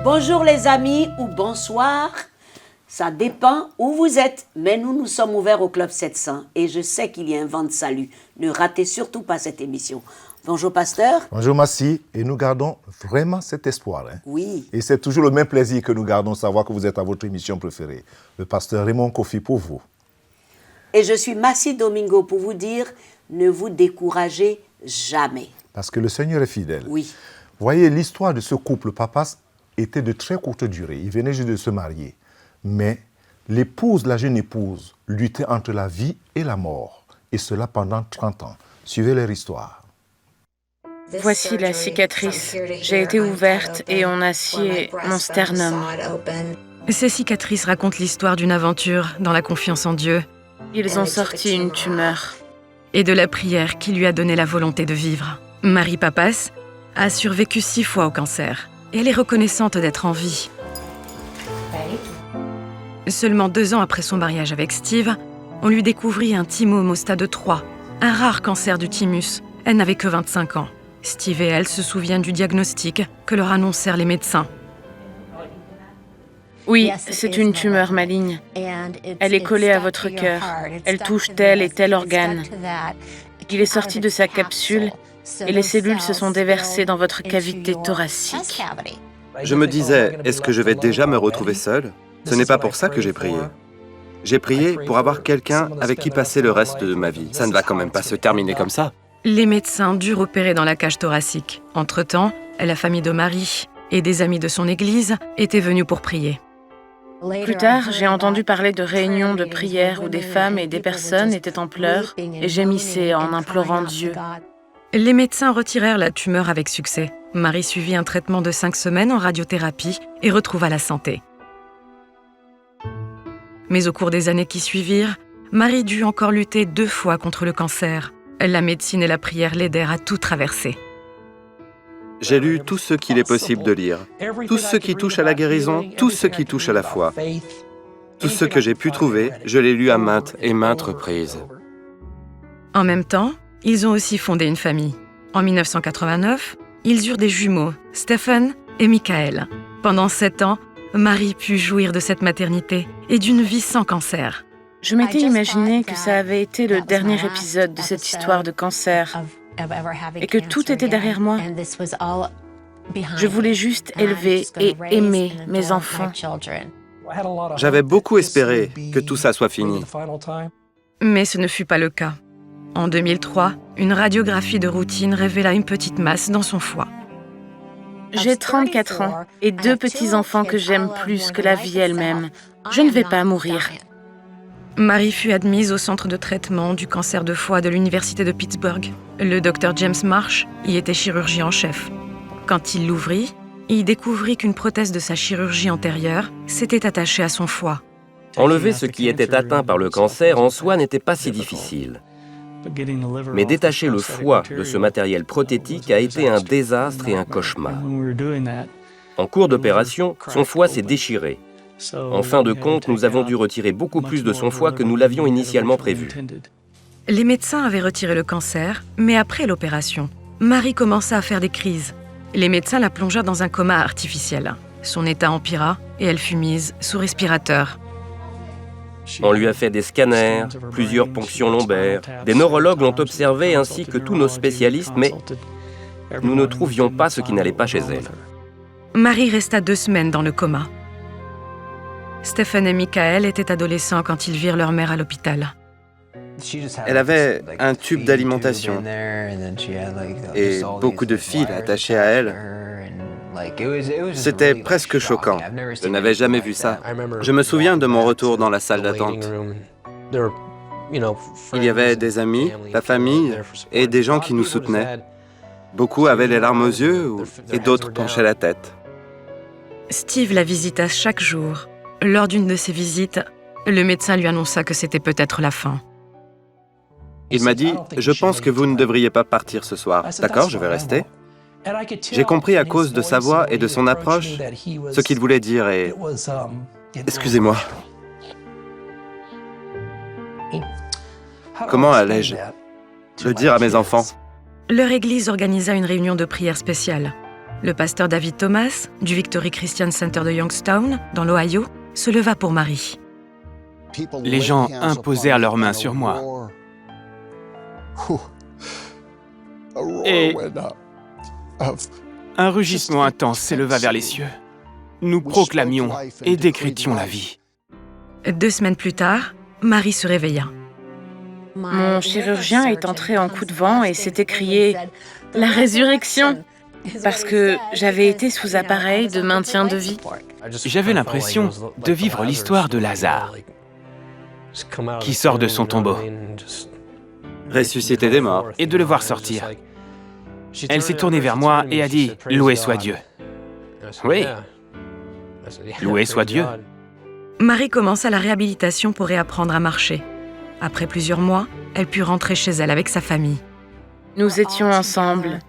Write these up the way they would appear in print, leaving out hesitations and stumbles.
Bonjour les amis ou bonsoir, ça dépend où vous êtes. Mais nous sommes ouverts au Club 700 et je sais qu'il y a un vent de salut. Ne ratez surtout pas cette émission. Bonjour pasteur. Bonjour Massi, et nous gardons vraiment cet espoir. Oui. Et c'est toujours le même plaisir que nous gardons de savoir que vous êtes à votre émission préférée. Le pasteur Raymond Kofi pour vous. Et je suis Massi Domingo pour vous dire, ne vous découragez jamais. Parce que le Seigneur est fidèle. Oui. Voyez, l'histoire de ce couple, Papas, était de très courte durée. Il venait juste de se marier. Mais l'épouse, la jeune épouse, luttait entre la vie et la mort. Et cela pendant 30 ans. Suivez leur histoire. Voici la cicatrice. J'ai été ouverte et on a scié mon sternum. Ces cicatrices racontent l'histoire d'une aventure dans la confiance en Dieu Ils ont sorti une tumeur. et de la prière qui lui a donné la volonté de vivre. Marie Papas a survécu 6 fois au cancer et elle est reconnaissante d'être en vie. Seulement 2 ans après son mariage avec Steve, on lui découvrit un thymome au stade 3, un rare cancer du thymus. Elle n'avait que 25 ans. Steve et elle se souviennent du diagnostic que leur annoncèrent les médecins. Oui, c'est une tumeur maligne. Elle est collée à votre cœur. Elle touche tel et tel organe. Il est sorti de sa capsule et les cellules se sont déversées dans votre cavité thoracique. Je me disais, est-ce que je vais déjà me retrouver seul? Ce n'est pas pour ça que j'ai prié. J'ai prié pour avoir quelqu'un avec qui passer le reste de ma vie. Ça ne va quand même pas se terminer comme ça. Les médecins durent opérer dans la cage thoracique. Entre-temps, la famille de Marie et des amis de son église étaient venus pour prier. Plus tard, j'ai entendu parler de réunions de prière où des femmes et des personnes étaient en pleurs et gémissaient en implorant Dieu. Les médecins retirèrent la tumeur avec succès. Marie suivit un traitement de 5 semaines en radiothérapie et retrouva la santé. Mais au cours des années qui suivirent, Marie dut encore lutter 2 fois contre le cancer. La médecine et la prière l'aidèrent à tout traverser. J'ai lu tout ce qu'il est possible de lire. Tout ce qui touche à la guérison, tout ce qui touche à la foi. Tout ce que j'ai pu trouver, je l'ai lu à maintes et maintes reprises. En même temps, ils ont aussi fondé une famille. En 1989, ils eurent des jumeaux, Stephen et Michael. Pendant 7 ans, Marie put jouir de cette maternité et d'une vie sans cancer. Je m'étais imaginé que ça avait été le dernier épisode de cette histoire de cancer et que tout était derrière moi. Je voulais juste élever et aimer mes enfants. J'avais beaucoup espéré que tout ça soit fini. Mais ce ne fut pas le cas. En 2003, une radiographie de routine révéla une petite masse dans son foie. J'ai 34 ans et 2 petits-enfants que j'aime plus que la vie elle-même. Je ne vais pas mourir. Marie fut admise au centre de traitement du cancer de foie de l'université de Pittsburgh. Le docteur James Marsh y était chirurgien en chef. Quand il l'ouvrit, il découvrit qu'une prothèse de sa chirurgie antérieure s'était attachée à son foie. Enlever ce qui était atteint par le cancer en soi n'était pas si difficile. Mais détacher le foie de ce matériel prothétique a été un désastre et un cauchemar. En cours d'opération, son foie s'est déchiré. En fin de compte, nous avons dû retirer beaucoup plus de son foie que nous l'avions initialement prévu. Les médecins avaient retiré le cancer, mais après l'opération, Marie commença à faire des crises. Les médecins la plongèrent dans un coma artificiel. Son état empira et elle fut mise sous respirateur. On lui a fait des scanners, plusieurs ponctions lombaires. Des neurologues l'ont observée ainsi que tous nos spécialistes, mais nous ne trouvions pas ce qui n'allait pas chez elle. Marie resta 2 semaines dans le coma. Stephen et Michael étaient adolescents quand ils virent leur mère à l'hôpital. Elle avait un tube d'alimentation et beaucoup de fils attachés à elle. C'était presque choquant. Je n'avais jamais vu ça. Je me souviens de mon retour dans la salle d'attente. Il y avait des amis, la famille et des gens qui nous soutenaient. Beaucoup avaient les larmes aux yeux et d'autres penchaient la tête. Steve la visita chaque jour. Lors d'une de ces visites, le médecin lui annonça que c'était peut-être la fin. Il m'a dit « Je pense que vous ne devriez pas partir ce soir. » D'accord, je vais rester. J'ai compris à cause de sa voix et de son approche ce qu'il voulait dire et... Excusez-moi. Comment allais-je le dire à mes enfants? Leur église organisa une réunion de prière spéciale. Le pasteur David Thomas, du Victory Christian Center de Youngstown, dans l'Ohio, se leva pour Marie. Les gens imposèrent leurs mains sur moi. Et un rugissement intense s'éleva vers les cieux. Nous proclamions et décrétions la vie. 2 semaines plus tard, Marie se réveilla. Mon chirurgien est entré en coup de vent et s'est écrié « La résurrection !» parce que j'avais été sous appareil de maintien de vie. J'avais l'impression de vivre l'histoire de Lazare, qui sort de son tombeau, Ressuscité des morts. et de le voir sortir. Elle s'est tournée vers moi et a dit « Loué soit Dieu ». Oui, loué soit Dieu. Marie commença la réhabilitation pour réapprendre à marcher. Après plusieurs mois, elle put rentrer chez elle avec sa famille. Nous étions ensemble.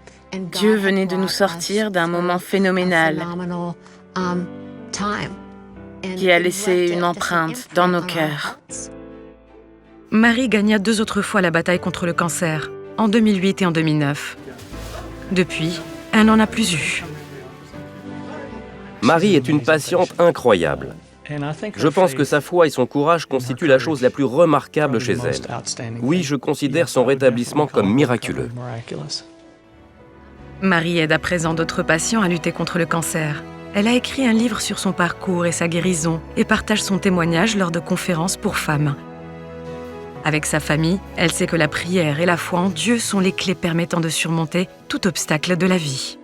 Dieu venait de nous sortir d'un moment phénoménal qui a laissé une empreinte dans nos cœurs. Marie gagna 2 autres fois la bataille contre le cancer, en 2008 et en 2009. Depuis, elle n'en a plus eu. Marie est une patiente incroyable. Je pense que sa foi et son courage constituent la chose la plus remarquable chez elle. Oui, je considère son rétablissement comme miraculeux. Marie aide à présent d'autres patients à lutter contre le cancer. Elle a écrit un livre sur son parcours et sa guérison et partage son témoignage lors de conférences pour femmes. Avec sa famille, elle sait que la prière et la foi en Dieu sont les clés permettant de surmonter tout obstacle de la vie.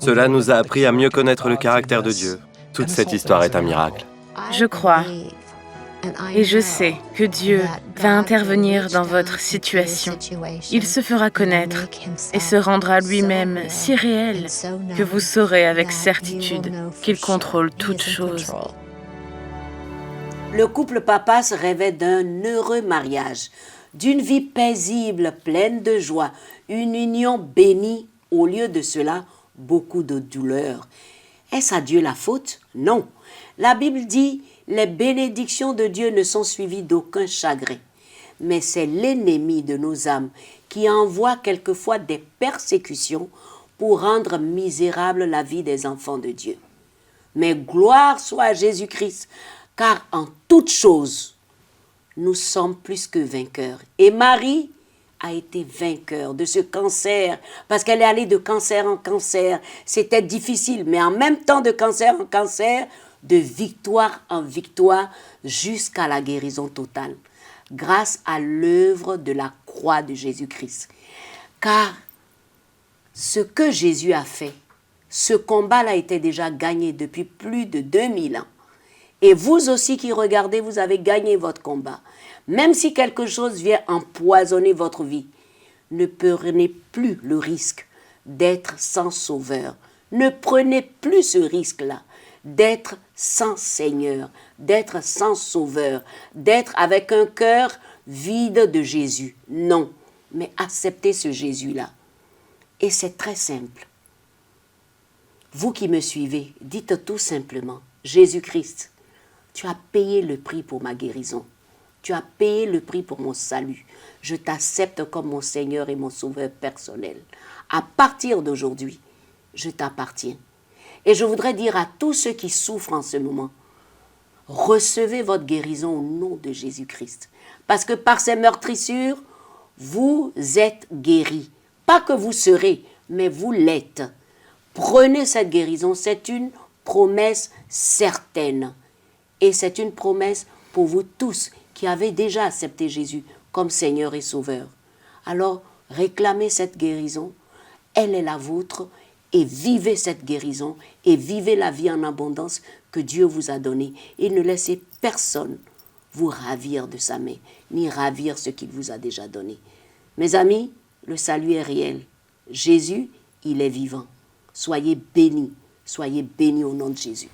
Cela nous a appris à mieux connaître le caractère de Dieu. Toute cette histoire est un miracle. Je crois et je sais que Dieu va intervenir dans votre situation. Il se fera connaître et se rendra lui-même si réel que vous saurez avec certitude qu'il contrôle toutes choses. Le couple Pappas rêvait d'un heureux mariage, d'une vie paisible, pleine de joie, une union bénie. Au lieu de cela, beaucoup de douleur. Est-ce à Dieu la faute? Non. La Bible dit « Les bénédictions de Dieu ne sont suivies d'aucun chagrin ». Mais c'est l'ennemi de nos âmes qui envoie quelquefois des persécutions pour rendre misérable la vie des enfants de Dieu. Mais gloire soit à Jésus-Christ, car en toutes choses, nous sommes plus que vainqueurs. Et Marie a été vainqueur de ce cancer, parce qu'elle est allée de cancer en cancer. C'était difficile, mais en même temps de cancer en cancer, de victoire en victoire, jusqu'à la guérison totale, grâce à l'œuvre de la croix de Jésus-Christ. Car ce que Jésus a fait, ce combat-là était déjà gagné depuis plus de 2000 ans. Et vous aussi qui regardez, vous avez gagné votre combat. Même si quelque chose vient empoisonner votre vie, ne prenez plus le risque d'être sans sauveur. Ne prenez plus ce risque-là d'être sans Seigneur, d'être sans sauveur, d'être avec un cœur vide de Jésus. Non, mais acceptez ce Jésus-là. Et c'est très simple. Vous qui me suivez, dites tout simplement, Jésus-Christ, tu as payé le prix pour ma guérison. Tu as payé le prix pour mon salut. Je t'accepte comme mon Seigneur et mon Sauveur personnel. À partir d'aujourd'hui, je t'appartiens. Et je voudrais dire à tous ceux qui souffrent en ce moment, recevez votre guérison au nom de Jésus-Christ. Parce que par ces meurtrissures, vous êtes guéris. Pas que vous serez, mais vous l'êtes. Prenez cette guérison, c'est une promesse certaine. Et c'est une promesse pour vous tous qui avez déjà accepté Jésus comme Seigneur et Sauveur. Alors, réclamez cette guérison, elle est la vôtre, et vivez cette guérison, et vivez la vie en abondance que Dieu vous a donnée. Et ne laissez personne vous ravir de sa main, ni ravir ce qu'il vous a déjà donné. Mes amis, le salut est réel. Jésus, il est vivant. Soyez bénis au nom de Jésus.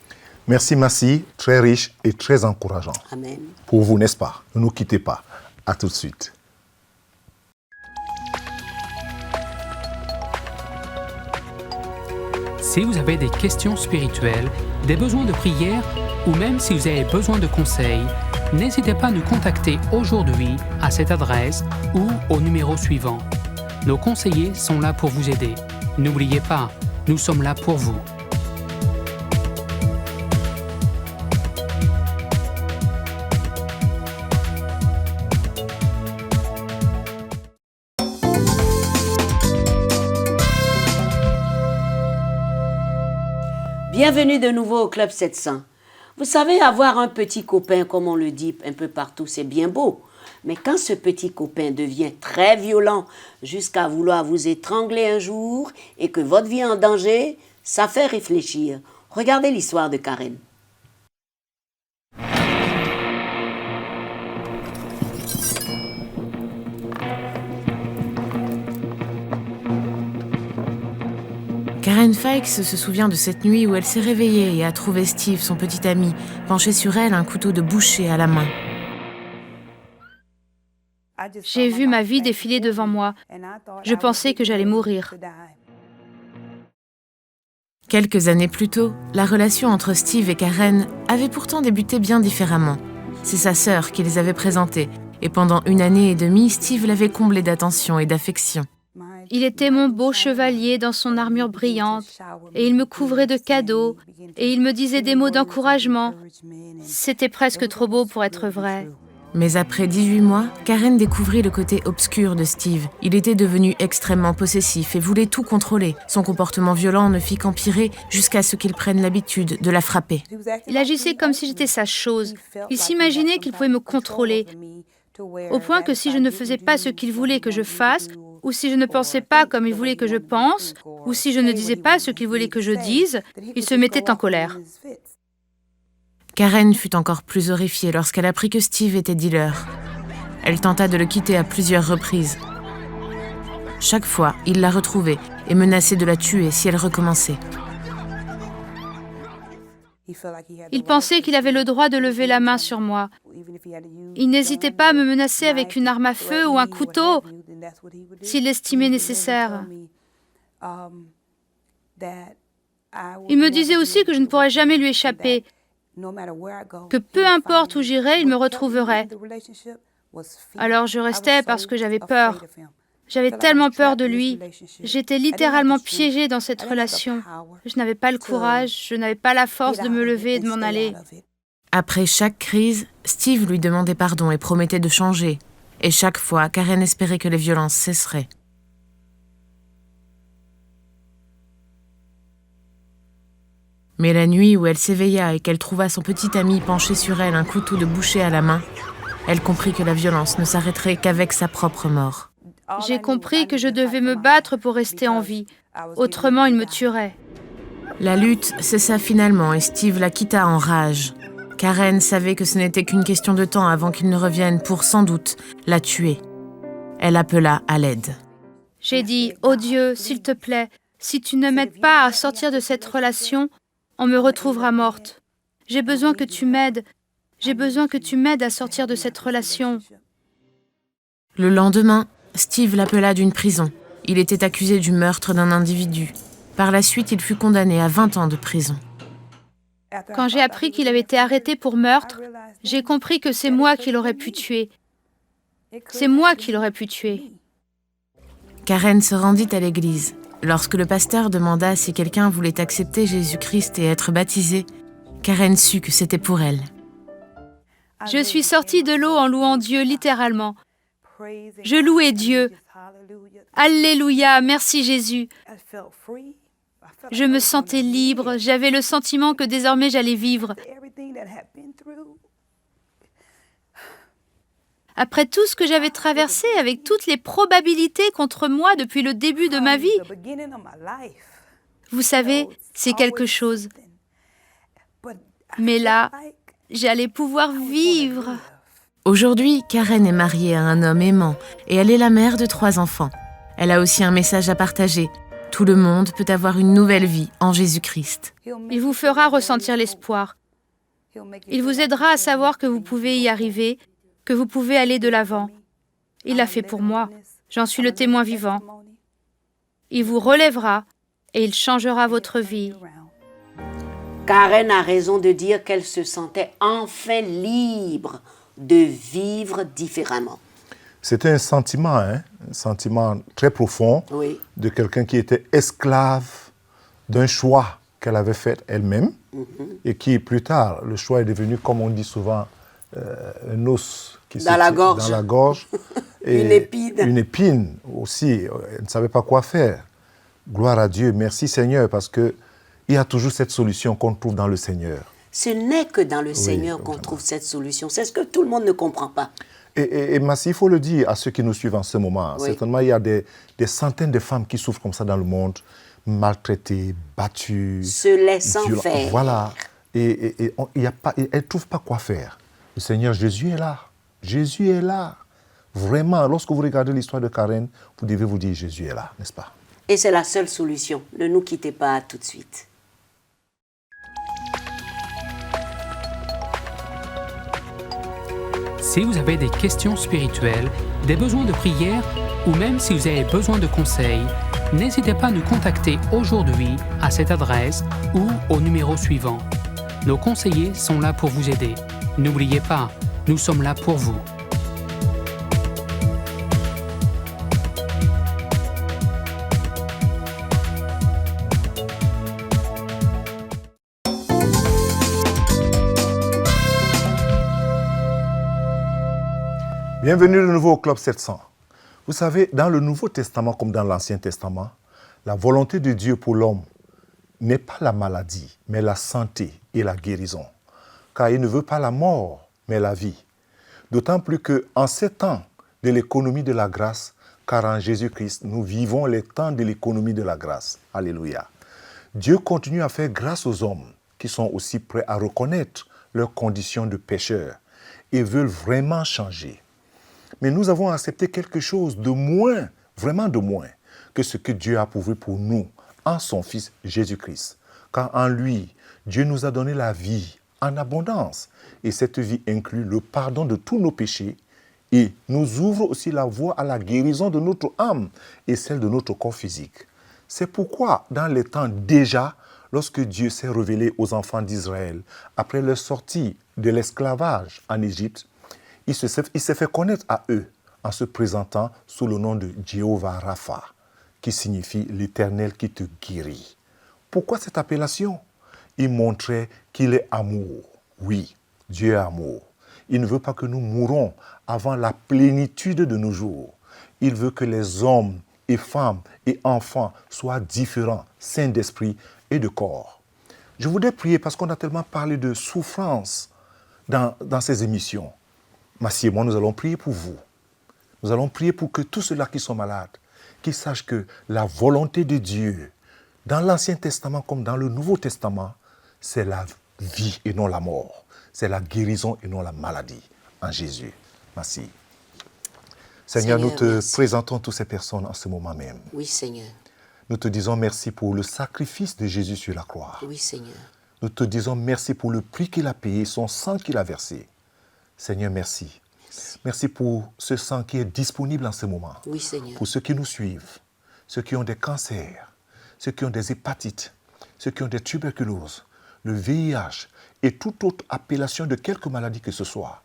Merci Massi, très riche et très encourageant. Amen. Pour vous, n'est-ce pas? Ne nous quittez pas. À tout de suite. Si vous avez des questions spirituelles, des besoins de prière ou même si vous avez besoin de conseils, n'hésitez pas à nous contacter aujourd'hui à cette adresse ou au numéro suivant. Nos conseillers sont là pour vous aider. N'oubliez pas, Nous sommes là pour vous. Bienvenue de nouveau au Club 700. Vous savez, avoir un petit copain, comme on le dit un peu partout, c'est bien beau. Mais quand ce petit copain devient très violent jusqu'à vouloir vous étrangler un jour et que votre vie est en danger, ça fait réfléchir. Regardez l'histoire de Karen. Karen Fikes se souvient de cette nuit où elle s'est réveillée et a trouvé Steve, son petit ami, penché sur elle, un couteau de boucher à la main. J'ai vu ma vie défiler devant moi. Je pensais que j'allais mourir. Quelques années plus tôt, la relation entre Steve et Karen avait pourtant débuté bien différemment. C'est sa sœur qui les avait présentés, et pendant 1 année et demie, Steve l'avait comblée d'attention et d'affection. Il était mon beau chevalier dans son armure brillante, et il me couvrait de cadeaux, et il me disait des mots d'encouragement. C'était presque trop beau pour être vrai. Mais après 18 mois, Karen découvrit le côté obscur de Steve. Il était devenu extrêmement possessif et voulait tout contrôler. Son comportement violent ne fit qu'empirer jusqu'à ce qu'il prenne l'habitude de la frapper. Il agissait comme si j'étais sa chose. Il s'imaginait qu'il pouvait me contrôler, au point que si je ne faisais pas ce qu'il voulait que je fasse, ou si je ne pensais pas comme il voulait que je pense, ou si je ne disais pas ce qu'il voulait que je dise, il se mettait en colère. Karen fut encore plus horrifiée lorsqu'elle apprit que Steve était dealer. Elle tenta de le quitter à plusieurs reprises. Chaque fois, il la retrouvait et menaçait de la tuer si elle recommençait. Il pensait qu'il avait le droit de lever la main sur moi. Il n'hésitait pas à me menacer avec une arme à feu ou un couteau, s'il l'estimait nécessaire. Il me disait aussi que je ne pourrais jamais lui échapper, que peu importe où j'irais, il me retrouverait. Alors je restais parce que j'avais peur. J'avais tellement peur de lui. J'étais littéralement piégée dans cette relation. Je n'avais pas le courage, je n'avais pas la force de me lever et de m'en aller. Après chaque crise, Steve lui demandait pardon et promettait de changer. Et chaque fois, Karen espérait que les violences cesseraient. Mais la nuit où elle s'éveilla et qu'elle trouva son petit ami penché sur elle, un couteau de boucher à la main, elle comprit que la violence ne s'arrêterait qu'avec sa propre mort. J'ai compris que je devais me battre pour rester en vie. Autrement, il me tuerait. La lutte cessa finalement et Steve la quitta en rage. Karen savait que ce n'était qu'une question de temps avant qu'il ne revienne pour, sans doute, la tuer. Elle appela à l'aide. J'ai dit, « Oh Dieu, s'il te plaît, si tu ne m'aides pas à sortir de cette relation, on me retrouvera morte. J'ai besoin que tu m'aides. J'ai besoin que tu m'aides à sortir de cette relation. » Le lendemain, Steve l'appela d'une prison. Il était accusé du meurtre d'un individu. Par la suite, il fut condamné à 20 ans de prison. Quand j'ai appris qu'il avait été arrêté pour meurtre, j'ai compris que c'est moi qui l'aurais pu tuer. C'est moi qui l'aurais pu tuer. Karen se rendit à l'église. Lorsque le pasteur demanda si quelqu'un voulait accepter Jésus-Christ et être baptisé, Karen sut que c'était pour elle. Je suis sortie de l'eau en louant Dieu littéralement. Je louais Dieu. Alléluia, merci Jésus. Je me sentais libre, j'avais le sentiment que désormais j'allais vivre. Après tout ce que j'avais traversé, avec toutes les probabilités contre moi depuis le début de ma vie, vous savez, c'est quelque chose. Mais là, j'allais pouvoir vivre. Aujourd'hui, Karen est mariée à un homme aimant et elle est la mère de 3 enfants. Elle a aussi un message à partager. Tout le monde peut avoir une nouvelle vie en Jésus-Christ. Il vous fera ressentir l'espoir. Il vous aidera à savoir que vous pouvez y arriver, que vous pouvez aller de l'avant. Il l'a fait pour moi. J'en suis le témoin vivant. Il vous relèvera et il changera votre vie. Karen a raison de dire qu'elle se sentait enfin libre de vivre différemment. C'était un sentiment très profond Oui. de quelqu'un qui était esclave d'un choix qu'elle avait fait elle-même et qui, plus tard, le choix est devenu, comme on dit souvent, un os qui dans la gorge. Et une épine. Une épine aussi. Elle ne savait pas quoi faire. Gloire à Dieu. Merci Seigneur, parce qu'il y a toujours cette solution qu'on trouve dans le Seigneur. Ce n'est que dans le Seigneur qu'on trouve cette solution. C'est ce que tout le monde ne comprend pas. Et Massi, il faut le dire à ceux qui nous suivent en ce moment. Oui. Certainement, il y a des centaines de femmes qui souffrent comme ça dans le monde, maltraitées, battues. Se laissant faire. Voilà. Et elles ne trouvent pas quoi faire. Le Seigneur Jésus est là. Jésus est là. Vraiment, lorsque vous regardez l'histoire de Karen, vous devez vous dire Jésus est là, n'est-ce pas? Et c'est la seule solution. Ne nous quittez pas tout de suite. Si vous avez des questions spirituelles, des besoins de prière ou même si vous avez besoin de conseils, n'hésitez pas à nous contacter aujourd'hui à cette adresse ou au numéro suivant. Nos conseillers sont là pour vous aider. N'oubliez pas, nous sommes là pour vous. Bienvenue de nouveau au Club 700. Vous savez, dans le Nouveau Testament comme dans l'Ancien Testament, la volonté de Dieu pour l'homme n'est pas la maladie, mais la santé et la guérison. Car il ne veut pas la mort, mais la vie. D'autant plus qu'en ces temps de l'économie de la grâce, car en Jésus-Christ, nous vivons les temps de l'économie de la grâce. Alléluia. Dieu continue à faire grâce aux hommes qui sont aussi prêts à reconnaître leurs conditions de pécheurs et veulent vraiment changer. Mais nous avons accepté quelque chose de moins, vraiment de moins, que ce que Dieu a pourvu pour nous en son Fils Jésus-Christ. Car en lui, Dieu nous a donné la vie en abondance. Et cette vie inclut le pardon de tous nos péchés et nous ouvre aussi la voie à la guérison de notre âme et celle de notre corps physique. C'est pourquoi, dans les temps déjà, lorsque Dieu s'est révélé aux enfants d'Israël, après leur sortie de l'esclavage en Égypte, il s'est fait connaître à eux en se présentant sous le nom de Jéhovah Rapha, qui signifie l'Éternel qui te guérit. Pourquoi cette appellation? Il montrait qu'il est amour. Oui, Dieu est amour. Il ne veut pas que nous mourons avant la plénitude de nos jours. Il veut que les hommes et femmes et enfants soient différents, saints d'esprit et de corps. Je voudrais prier parce qu'on a tellement parlé de souffrance dans ces émissions. Massi et moi, nous allons prier pour vous. Nous allons prier pour que tous ceux-là qui sont malades, qu'ils sachent que la volonté de Dieu, dans l'Ancien Testament comme dans le Nouveau Testament, c'est la vie et non la mort. C'est la guérison et non la maladie en Jésus. Merci. Seigneur, nous te présentons toutes ces personnes en ce moment même. Oui, Seigneur. Nous te disons merci pour le sacrifice de Jésus sur la croix. Oui, Seigneur. Nous te disons merci pour le prix qu'il a payé, son sang qu'il a versé. Seigneur, merci. Merci pour ce sang qui est disponible en ce moment. Oui, Seigneur. Pour ceux qui nous suivent, ceux qui ont des cancers, ceux qui ont des hépatites, ceux qui ont des tuberculoses, le VIH et toute autre appellation de quelque maladie que ce soit.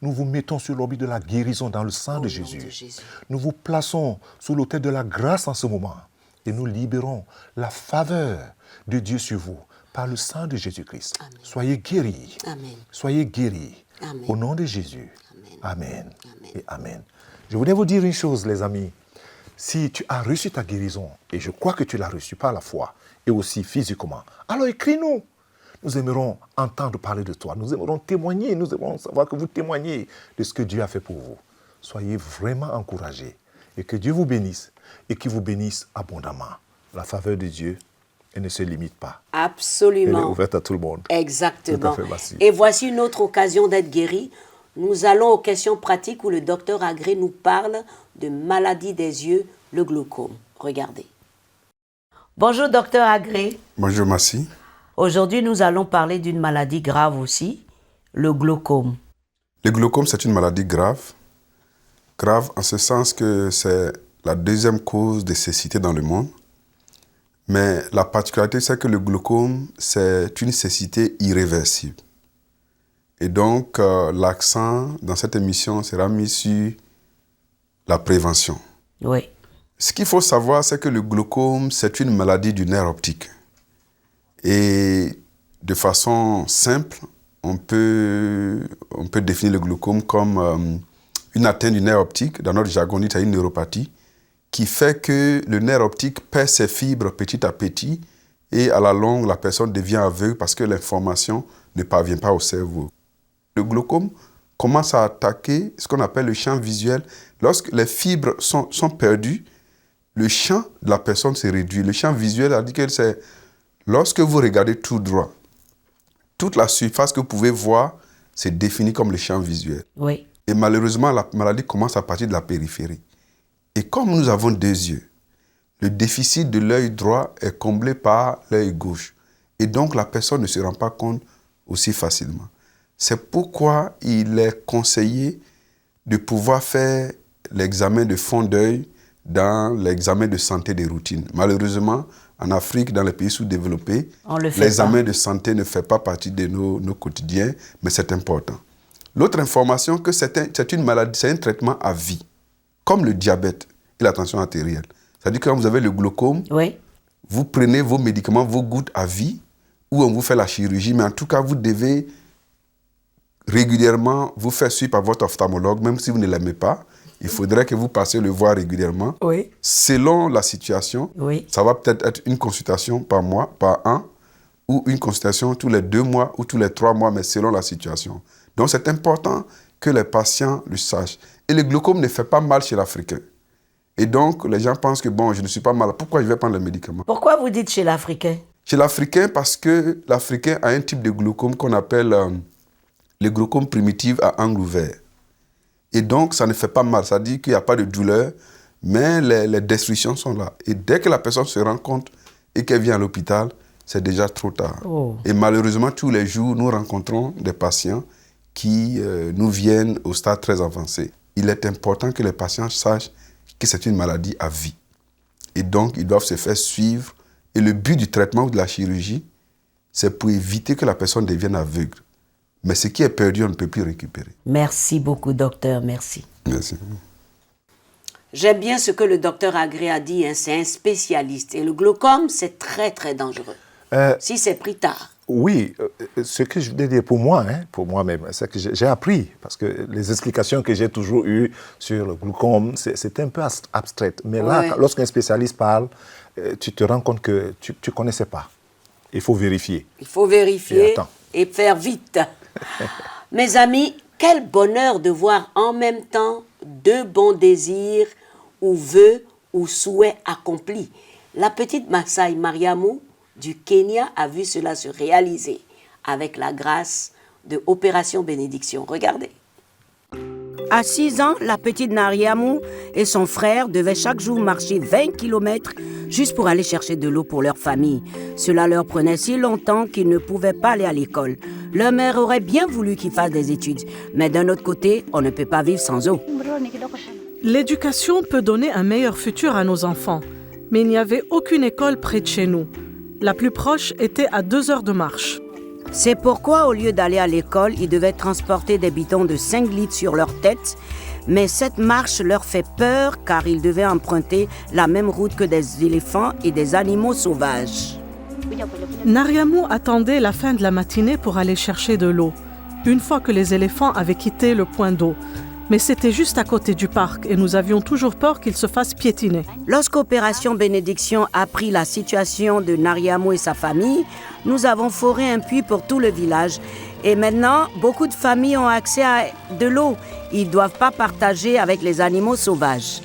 Nous vous mettons sur l'orbite de la guérison dans le sang de Jésus. Nous vous plaçons sous l'autel de la grâce en ce moment et nous libérons la faveur de Dieu sur vous par le sang de Jésus-Christ. Amen. Soyez guéris. Amen. Soyez guéris. Amen. Au nom de Jésus. Amen. Amen. Et Amen. Je voudrais vous dire une chose, les amis. Si tu as reçu ta guérison, et je crois que tu l'as reçue par la foi, et aussi physiquement, alors écris-nous. Nous aimerons entendre parler de toi. Nous aimerons témoigner. Nous aimerons savoir que vous témoignez de ce que Dieu a fait pour vous. Soyez vraiment encouragés. Et que Dieu vous bénisse. Et qu'il vous bénisse abondamment. La faveur de Dieu, elle ne se limite pas. Absolument. Elle est ouverte à tout le monde. Exactement. Tout à fait, merci. Et voici une autre occasion d'être guéri. Nous allons aux questions pratiques où le docteur Agré nous parle de maladie des yeux, le glaucome. Regardez. Bonjour docteur Agré. Bonjour Massi. Aujourd'hui, nous allons parler d'une maladie grave aussi, le glaucome. Le glaucome, c'est une maladie grave. Grave en ce sens que c'est la deuxième cause de cécité dans le monde. Mais la particularité, c'est que le glaucome, c'est une cécité irréversible. Et donc, l'accent dans cette émission sera mis sur la prévention. Oui. Ce qu'il faut savoir, c'est que le glaucome, c'est une maladie du nerf optique. Et de façon simple, on peut définir le glaucome comme une atteinte du nerf optique. Dans notre jargon, on dit une neuropathie qui fait que le nerf optique perd ses fibres petit à petit et à la longue, la personne devient aveugle parce que l'information ne parvient pas au cerveau. Le glaucome commence à attaquer ce qu'on appelle le champ visuel. Lorsque les fibres sont perdues, le champ de la personne se réduit. Le champ visuel, c'est lorsque vous regardez tout droit, toute la surface que vous pouvez voir, c'est défini comme le champ visuel. Oui. Et malheureusement, la maladie commence à partir de la périphérie. Et comme nous avons 2 yeux, le déficit de l'œil droit est comblé par l'œil gauche. Et donc, la personne ne se rend pas compte aussi facilement. C'est pourquoi il est conseillé de pouvoir faire l'examen de fond d'œil dans l'examen de santé des routines. Malheureusement, en Afrique, dans les pays sous-développés, l'examen de santé ne fait pas partie de nos quotidiens, mais c'est important. L'autre information, que c'est une maladie, c'est un traitement à vie, comme le diabète et la tension artérielle. C'est-à-dire que quand vous avez le glaucome, oui, vous prenez vos médicaments, vos gouttes à vie, ou on vous fait la chirurgie, mais en tout cas, vous devez régulièrement vous faire suivre par votre ophtalmologue, même si vous ne l'aimez pas. Il faudrait que vous passiez le voir régulièrement. Oui. Selon la situation, oui, ça va peut-être être une consultation par mois, par an, ou une consultation tous les 2 mois ou tous les 3 mois, mais selon la situation. Donc, c'est important que les patients le sachent. Et le glaucome ne fait pas mal chez l'Africain. Et donc, les gens pensent que, bon, je ne suis pas malade. Pourquoi je vais prendre les médicaments? Pourquoi vous dites chez l'Africain? Chez l'Africain, parce que l'Africain a un type de glaucome qu'on appelle le glaucome primitif à angle ouvert. Et donc, ça ne fait pas mal. Ça dit qu'il n'y a pas de douleur, mais les destructions sont là. Et dès que la personne se rend compte et qu'elle vient à l'hôpital, c'est déjà trop tard. Oh. Et malheureusement, tous les jours, nous rencontrons des patients qui nous viennent au stade très avancé. Il est important que les patients sachent que c'est une maladie à vie. Et donc, ils doivent se faire suivre. Et le but du traitement ou de la chirurgie, c'est pour éviter que la personne devienne aveugle. Mais ce qui est perdu, on ne peut plus récupérer. Merci beaucoup, docteur. Merci. Merci. J'aime bien ce que le docteur Agré a dit. Hein, c'est un spécialiste. Et le glaucome, c'est très, très dangereux. Si c'est pris tard. Oui, ce que je voulais dire pour moi-même, c'est que j'ai appris, parce que les explications que j'ai toujours eues sur le glaucome, c'est un peu abstrait. Mais là, lorsqu'un spécialiste parle, tu te rends compte que tu ne connaissais pas. Il faut vérifier. Il faut vérifier et faire vite. Mes amis, quel bonheur de voir en même temps 2 bons désirs ou vœux ou souhaits accomplis. La petite Masai Mariamou du Kenya a vu cela se réaliser avec la grâce de Opération Bénédiction. Regardez. À 6 ans, la petite Mariamou et son frère devaient chaque jour marcher 20 km juste pour aller chercher de l'eau pour leur famille. Cela leur prenait si longtemps qu'ils ne pouvaient pas aller à l'école. Leur mère aurait bien voulu qu'ils fassent des études, mais d'un autre côté, on ne peut pas vivre sans eau. L'éducation peut donner un meilleur futur à nos enfants, mais il n'y avait aucune école près de chez nous. La plus proche était à 2 heures de marche. C'est pourquoi, au lieu d'aller à l'école, ils devaient transporter des bidons de 5 litres sur leur tête. Mais cette marche leur fait peur car ils devaient emprunter la même route que des éléphants et des animaux sauvages. Nariamou attendait la fin de la matinée pour aller chercher de l'eau, une fois que les éléphants avaient quitté le point d'eau. Mais c'était juste à côté du parc et nous avions toujours peur qu'ils se fassent piétiner. Lorsqu'Opération Bénédiction a pris la situation de Nariamou et sa famille, nous avons foré un puits pour tout le village. Et maintenant, beaucoup de familles ont accès à de l'eau. Ils ne doivent pas partager avec les animaux sauvages.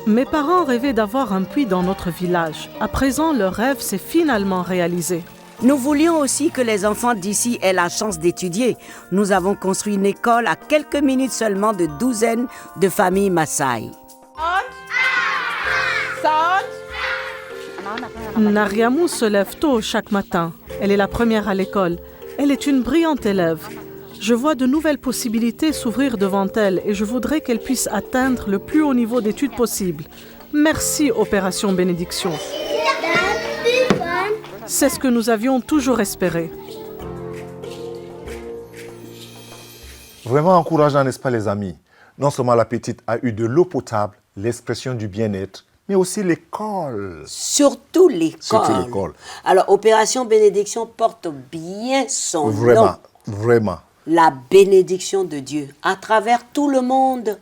Mes parents rêvaient d'avoir un puits dans notre village. À présent, leur rêve s'est finalement réalisé. Nous voulions aussi que les enfants d'ici aient la chance d'étudier. Nous avons construit une école à quelques minutes seulement de douzaines de familles Maasai. Nariamou se lève tôt chaque matin. Elle est la première à l'école. Elle est une brillante élève. Je vois de nouvelles possibilités s'ouvrir devant elle et je voudrais qu'elle puisse atteindre le plus haut niveau d'études possible. Merci, Opération Bénédiction. C'est ce que nous avions toujours espéré. Vraiment encourageant, n'est-ce pas, les amis? Non seulement la petite a eu de l'eau potable, l'expression du bien-être, mais aussi l'école. Surtout l'école. Surtout l'école. Alors, Opération Bénédiction porte bien son nom. Vraiment, vraiment. La bénédiction de Dieu à travers tout le monde.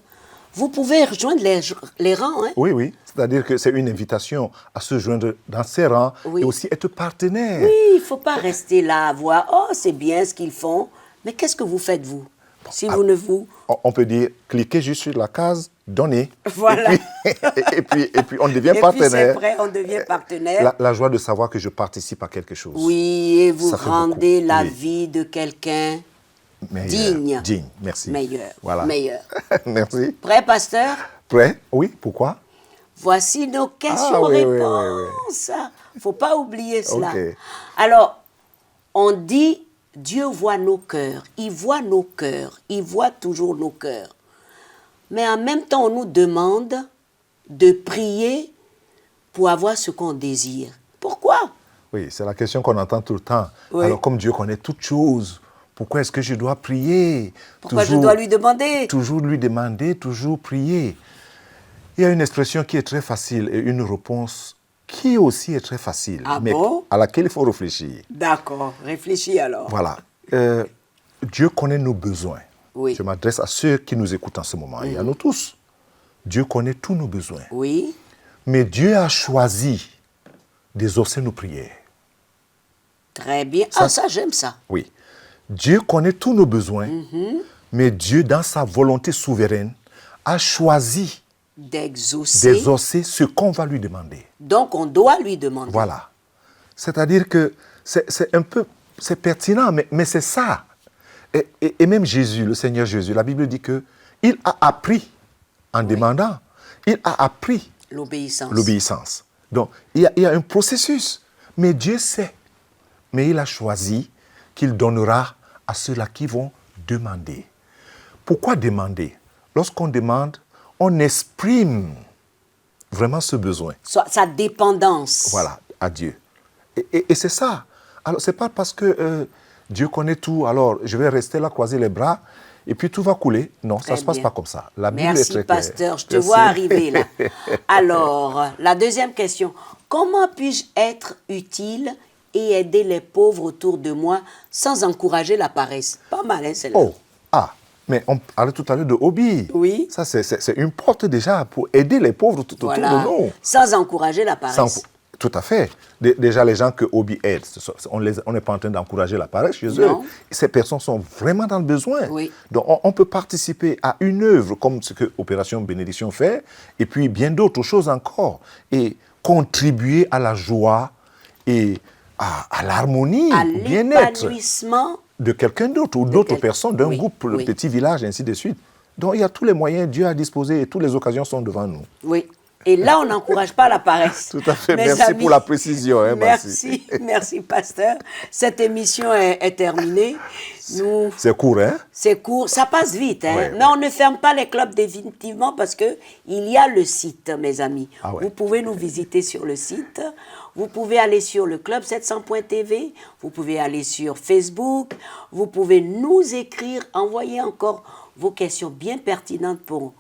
Vous pouvez rejoindre les rangs. Hein? Oui, oui. C'est-à-dire que c'est une invitation à se joindre dans ces rangs et aussi être partenaire. Oui, il ne faut pas rester là à voir, oh, c'est bien ce qu'ils font. Mais qu'est-ce que vous faites, vous? Si vous ne vous... On peut dire, cliquez juste sur la case « Donner ». Voilà. Et puis on devient partenaire. Et puis c'est vrai, on devient partenaire. La joie de savoir que je participe à quelque chose. Oui, et vous rendez la oui. vie de quelqu'un digne, merci. Meilleur. Voilà. Meilleur. Merci. Prêt, pasteur? Prêt? Oui, pourquoi? Voici nos questions-réponses. Il ne faut pas oublier cela. Okay. Alors, on dit, Dieu voit nos cœurs. Il voit nos cœurs. Il voit toujours nos cœurs. Mais en même temps, on nous demande de prier pour avoir ce qu'on désire. Pourquoi? Oui, c'est la question qu'on entend tout le temps. Oui. Alors, comme Dieu connaît toutes choses, pourquoi est-ce que je dois prier? Pourquoi je dois lui demander? Toujours lui demander, toujours prier. Il y a une expression qui est très facile et une réponse qui aussi est très facile, mais à laquelle il faut réfléchir. D'accord, réfléchis alors. Voilà. Dieu connaît nos besoins. Oui. Je m'adresse à ceux qui nous écoutent en ce moment et à nous tous. Dieu connaît tous nos besoins. Oui. Mais Dieu a choisi d'exaucer nos prières. Très bien. Ça j'aime ça. Oui. Dieu connaît tous nos besoins, mais Dieu, dans sa volonté souveraine, a choisi d'exaucer ce qu'on va lui demander. Donc, on doit lui demander. Voilà. C'est-à-dire que c'est un peu, c'est pertinent, mais c'est ça. Et même Jésus, le Seigneur Jésus, la Bible dit qu'il a appris en demandant. Il a appris l'obéissance. Donc, il y a un processus. Mais Dieu sait. Mais il a choisi qu'il donnera à ceux-là qui vont demander. Pourquoi demander? Lorsqu'on demande, on exprime vraiment ce besoin. Sa dépendance. Voilà, à Dieu. Et c'est ça. Alors, ce n'est pas parce que Dieu connaît tout, alors je vais rester là, croiser les bras, et puis tout va couler. Non, ça ne se passe pas comme ça. La Bible est très claire. Merci, pasteur. Je te vois arriver là. Alors, la deuxième question. Comment puis-je être utile et aider les pauvres autour de moi sans encourager la paresse? Pas mal, hein, celle-là. Mais on parlait tout à l'heure de hobby. Oui. Ça, c'est une porte déjà pour aider les pauvres tout autour de nous. Sans encourager la paresse. Tout à fait. Déjà, les gens que hobby aide, on n'est pas en train d'encourager la paresse chez eux. Ces personnes sont vraiment dans le besoin. Oui. Donc, on peut participer à une œuvre comme ce que Opération Bénédiction fait, et puis bien d'autres choses encore, et contribuer à la joie et à l'harmonie, au bien-être. L'épanouissement De quelqu'un d'autre ou d'autres personnes, d'un groupe, le petit village, et ainsi de suite. Donc, il y a tous les moyens, Dieu a disposé et toutes les occasions sont devant nous. Oui. Et là, on n'encourage pas la paresse. Tout à fait. Merci pour la précision. Hein, merci, pasteur. Cette émission est terminée. C'est court, hein? C'est court. Ça passe vite, hein? Mais on ne ferme pas les clubs définitivement parce qu'il y a le site, mes amis. Vous pouvez nous visiter sur le site. Vous pouvez aller sur le club700.tv. Vous pouvez aller sur Facebook. Vous pouvez nous écrire, envoyer encore vos questions bien pertinentes pour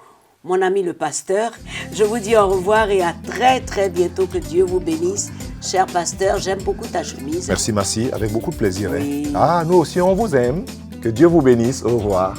mon ami le pasteur. Je vous dis au revoir et à très très bientôt. Que Dieu vous bénisse. Cher pasteur, j'aime beaucoup ta chemise. Merci, avec beaucoup de plaisir. Oui. Hein? Nous aussi, on vous aime. Que Dieu vous bénisse. Au revoir.